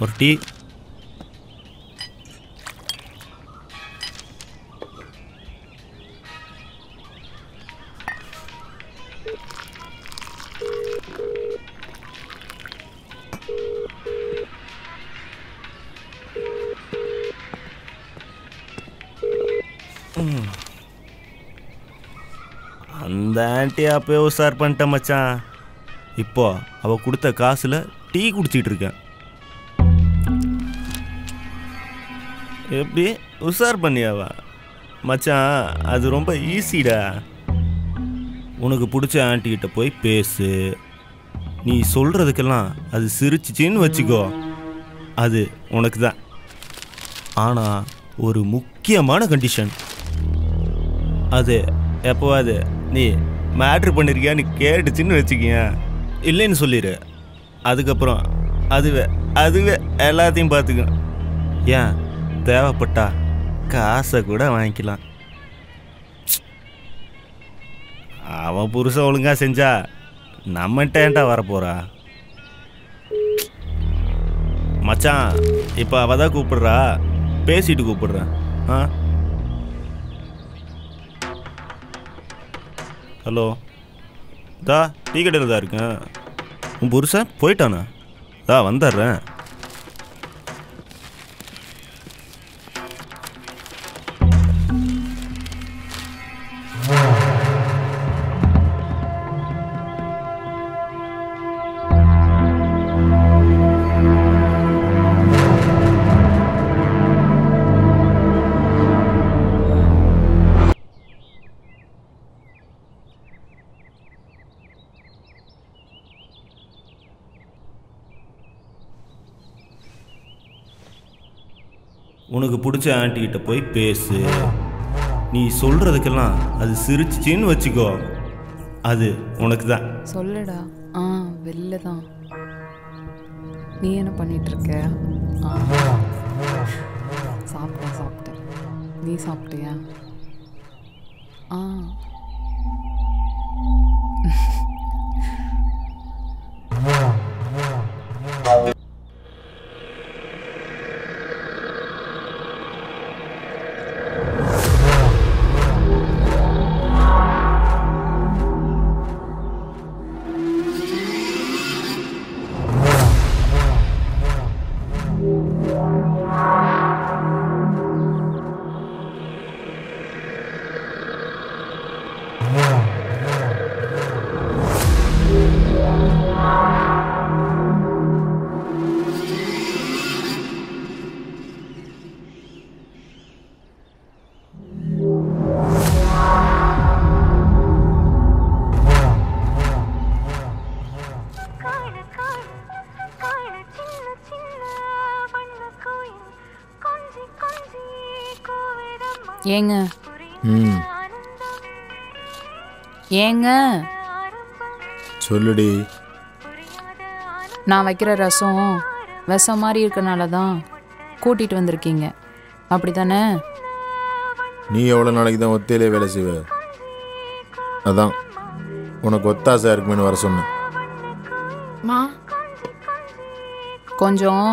ஒரு டீ. அந்த ஆண்டி அப்போயே உஷார் பண்ணிட்டேன் மச்சான். இப்போ அவள் கொடுத்த காசில் டீ குடிச்சிட்டு இருக்கேன். எப்படி உஷார் பண்ணியாவா மச்சான்? அது ரொம்ப ஈஸிடா. உனக்கு பிடிச்ச ஆண்டிகிட்ட போய் பேசு. நீ சொல்கிறதுக்கெல்லாம் அது சிரிச்சிச்சின்னு வச்சுக்கோ, அது உனக்கு தான். ஆனால் ஒரு முக்கியமான கண்டிஷன். அது எப்போவாது நீ மேட்ரு பண்ணியிருக்கியான்னு கேட்டுச்சின்னு வச்சுக்கியன், இல்லைன்னு சொல்லிடு. அதுக்கப்புறம் அதுவே எல்லாத்தையும் பார்த்துக்கணும். ஏன் தேவைப்பட்டா காசை கூட வாங்கிக்கலாம். அவன் புருஷன் ஒழுங்கா செஞ்சா நம்மகிட்ட ஏன்டா வரப்போறா மச்சான்? இப்போ அவள் தான் கூப்பிடுறா, பேசிட்டு கூப்பிடுறேன். ஹலோ, டீ கடையில் தான் இருக்கேன். உன் புருஷன் போயிட்டானா? வந்துடுறேன். உனக்கு பிடிச்ச ஆண்டிகிட்ட போய் பேசு. நீ சொல்கிறதுக்கெல்லாம் அது சிரிச்சிச்சின்னு வச்சுக்கோ, அது உனக்கு தான். சொல்லுடா. வெளில தான். நீ என்ன பண்ணிகிட்ருக்க? சாப்பிட்டேன். நீ சாப்பிட்டியா? ஏங்க சொல்லுடி. நான் வைக்கிற ரசம் விஷம் மாதிரி இருக்கனால தான் கூட்டிகிட்டு வந்திருக்கீங்க, அப்படி தானே? நீ எவ்வளோ நாளைக்கு தான் ஒத்தையிலே வேலை செய்வ? அதான் உனக்கு ஒத்தாசை இருக்குமேனு வர சொன்னேன். கொஞ்சம்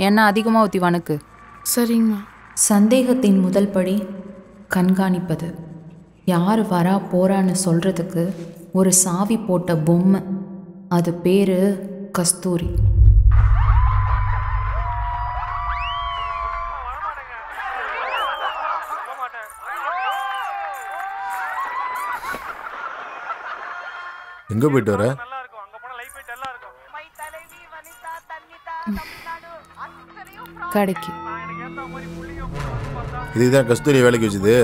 எண்ணெய் அதிகமாக ஊற்றி வணக்கு. சரிங்கம்மா. சந்தேகத்தின் முதல் படி கண்காணிப்பது. யார் வரா போறான்னு சொல்கிறதுக்கு ஒரு சாவி போட்ட பொம்மை. அது பேர் கஸ்தூரி. எங்கே போயிட்டு வர? கடைக்கு. இதுதான் கஸ்தூரி வேலைக்கு வச்சுது.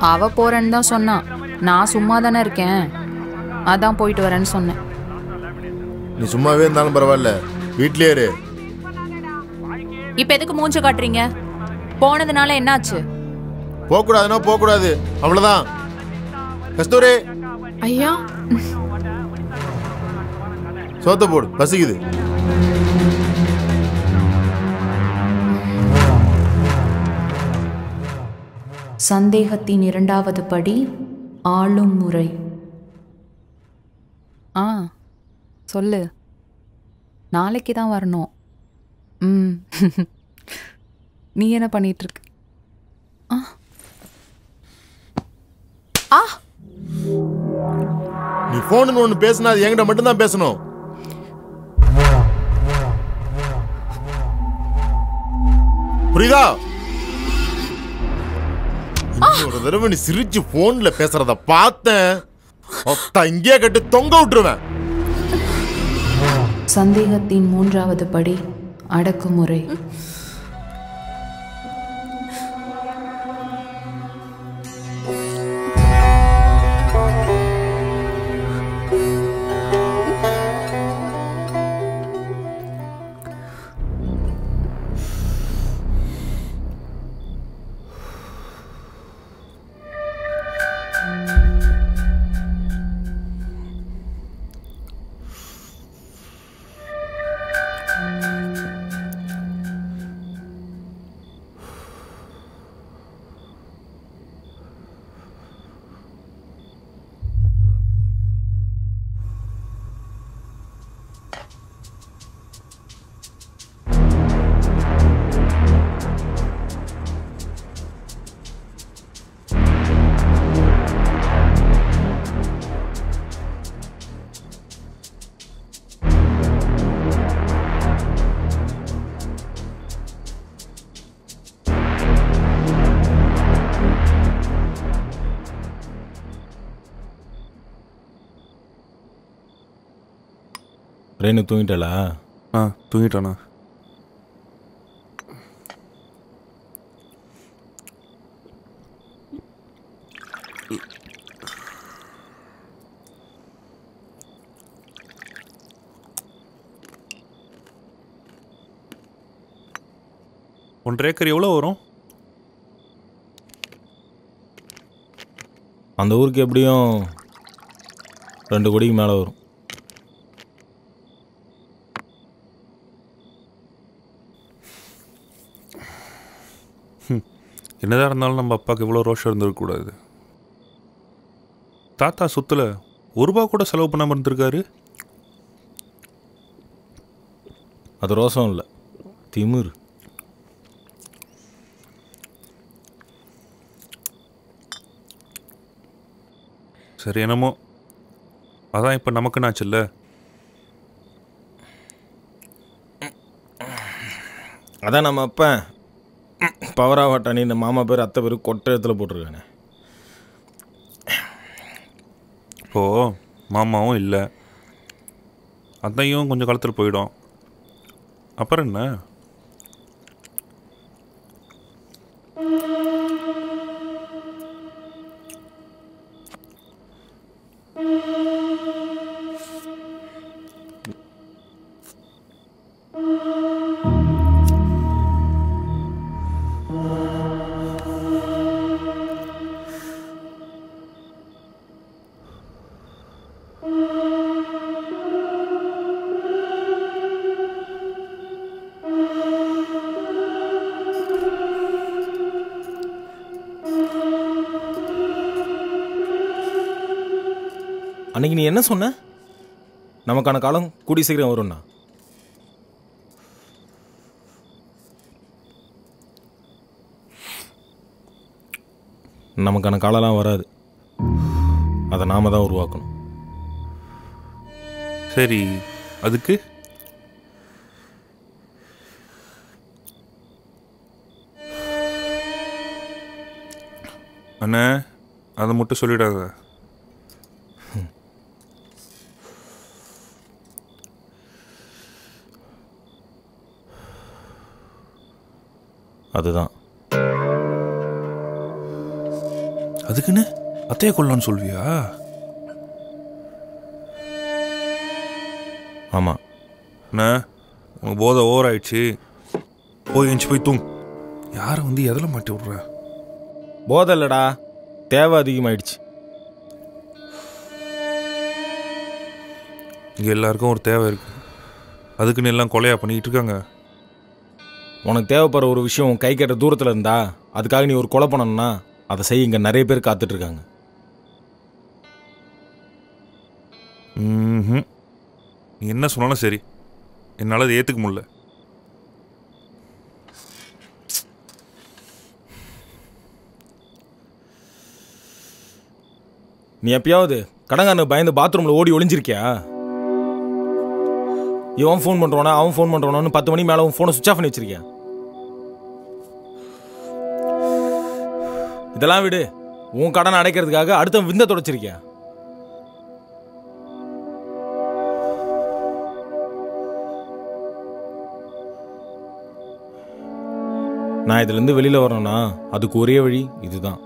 அவ போறேன்னு தான் சொன்னான். நான் சும்மா தானே இருக்கேன், அதான் போயிட்டு வரேன்னு சொன்னேன். நீ சும்மாவே இருந்தாலும் பரவாயில்ல, வீட்லயே இரு. இப்ப எதுக்கு மூஞ்ச காட்டுறீங்க? போனதுனால என்னாச்சு? போகக்கூடாதுன்னா போகக்கூடாது, அவ்வளவுதான். கஸ்தூரி ஐயா, சோத்த போடு, பசிக்குது. சந்தேகத்தின் இரண்டாவது படி ஆளும் முறை. சொல்லு. நாளைக்கு தான் வரணும். ம். நீ என்ன பண்ணிட்டு இருக்க? ஆ ஆ நீ போன் ஒன்று பேசினா அது என்கிட்ட மட்டும்தான் பேசணும். புரியுதா? ஒரு தடவை நீ சிரிச்சு போன்ல பேசுறத பார்த்தேன், இங்கே கட்டு தொங்க விட்டுருவேன். சந்தேகத்தின் 3வது படி அடக்குமுறை. ரேணு தூங்கிட்டாளா? தூங்கிட்டானா? ஒன்றரை ஏக்கர் எவ்வளோ வரும்? அந்த ஊருக்கு எப்படியும் 2 கோடிக்கு மேலே வரும். என்னதான் இருந்தாலும் நம்ம அப்பாவுக்கு இவ்வளோ ரோஷம் இருந்திருக்கக்கூடாது. தாத்தா சொத்துல ₹1 கூட செலவு பண்ணாமல் இருந்திருக்காரு. அது ரோசம் இல்லை, திமிரு. சரி, என்னமோ அதான் இப்போ நமக்குன்னு ஆச்சுல்ல. அதான் நம்ம அப்பா பவராவாட்டானி இந்த மாமா பேர் அத்தை பேர் கொட்டை இடத்துல போட்டிருக்கானே. இப்போது மாமாவும் இல்லை, அத்தையும் கொஞ்சம் காலத்தில் போயிடும். அப்புறம் என்ன? அன்னைக்கு நீ என்ன சொன்ன? நமக்கான காலம் கூடி சீக்கிரம் வரும்னா? நமக்கான காலம்லாம் வராது, அதை நாம தான் உருவாக்கணும். சரி, அதுக்கு அண்ணே அதை மட்டும் சொல்லிடாத. அதுதான். அதுக்குன்னு அத்தையை கொள்ளலான்னு சொல்வியா? ஆமாம் அண்ணா, உனக்கு போதை ஓவர் ஆயிடுச்சு, போய் எஞ்சி போய் தூங்கு. யாரை வந்து எதில் மாட்டி விட்ற? போதை இல்லைடா, தேவை அதிகமாயிடுச்சு. இங்கே எல்லாருக்கும் ஒரு தேவை இருக்கு, அதுக்குன்னு எல்லாம் கொலையா பண்ணிக்கிட்டு இருக்காங்க. உனக்கு தேவைப்படுற ஒரு விஷயம் உன் கை கட்ட தூரத்தில் இருந்தா அதுக்காக நீ ஒரு கொலை பண்ணணும்னா அதை செய்ய இங்கே நிறைய பேர் காத்துட்ருக்காங்க. நீ என்ன சொன்னாலும் சரி, என்னால் அதை ஏற்றுக்க முடியல. நீ எப்பயாவது கடங்காரனுக்கு பயந்து பாத்ரூமில் ஓடி ஒளிஞ்சிருக்கியா? இவன் ஃபோன் பண்ணுறானா அவன் ஃபோன் பண்ணுறானு 10 மணி மேலே உன் ஃபோனை சுவிச் ஆஃப் பண்ணி வச்சிருக்கியா? இதெல்லாம் விடு. உன் கடனை அடைக்கிறதுக்காக அடுத்த விந்த தொடச்சிருக்கியா? நான் இதுலேருந்து வெளியில் வரணும்னா அதுக்கு ஒரே வழி இதுதான்.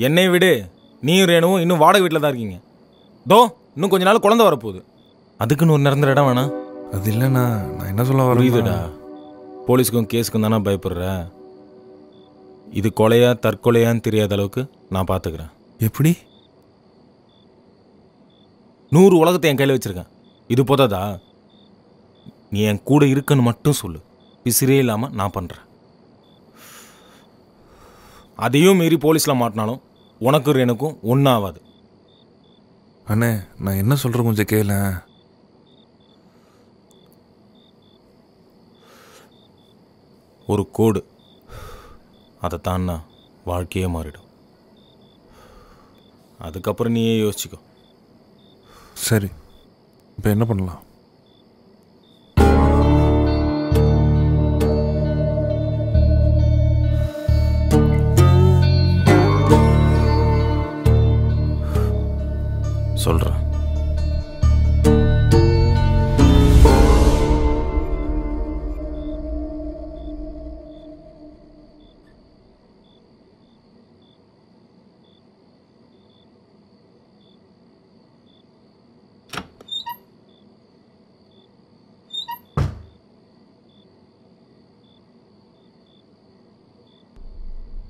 என்னை விடு. நீயும் ரேணுவும் இன்னும் வாடகை வீட்டில் தான் இருக்கீங்க. இன்னும் கொஞ்ச நாள் குழந்தை வரப்போகுது. அதுக்குன்னு ஒரு நிரந்தர இடம் வேணாம். அது இல்லைண்ணா, நான் என்ன சொல்ல வரேன்? புரியுதுடா. போலீஸுக்கும் கேஸுக்கும் தானே பயப்படுற. இது கொலையா தற்கொலையான்னு தெரியாத அளவுக்கு நான் பார்த்துக்கிறேன். எப்படி? 100 உலகத்தை என் கையில் வச்சிருக்கேன். இது போதாதா? நீ என் கூட இருக்குன்னு மட்டும் சொல்லு. பிசிறே இல்லாமல் நான் பண்ணுறேன். அதையும் மீறி போலீஸில் மாட்டினாலும் உனக்கும் எனக்கும் ஒன்றும் ஆகாது. அண்ணே, நான் என்ன சொல்கிறேன் கொஞ்சம் கேள. ஒரு கோடு, அதை தான்னா வாழ்க்கையே மாறிடும். அதுக்கப்புறம் நீயே யோசிச்சுக்கோ. சரி, இப்போ என்ன பண்ணலாம்? சொல்கிறேன்.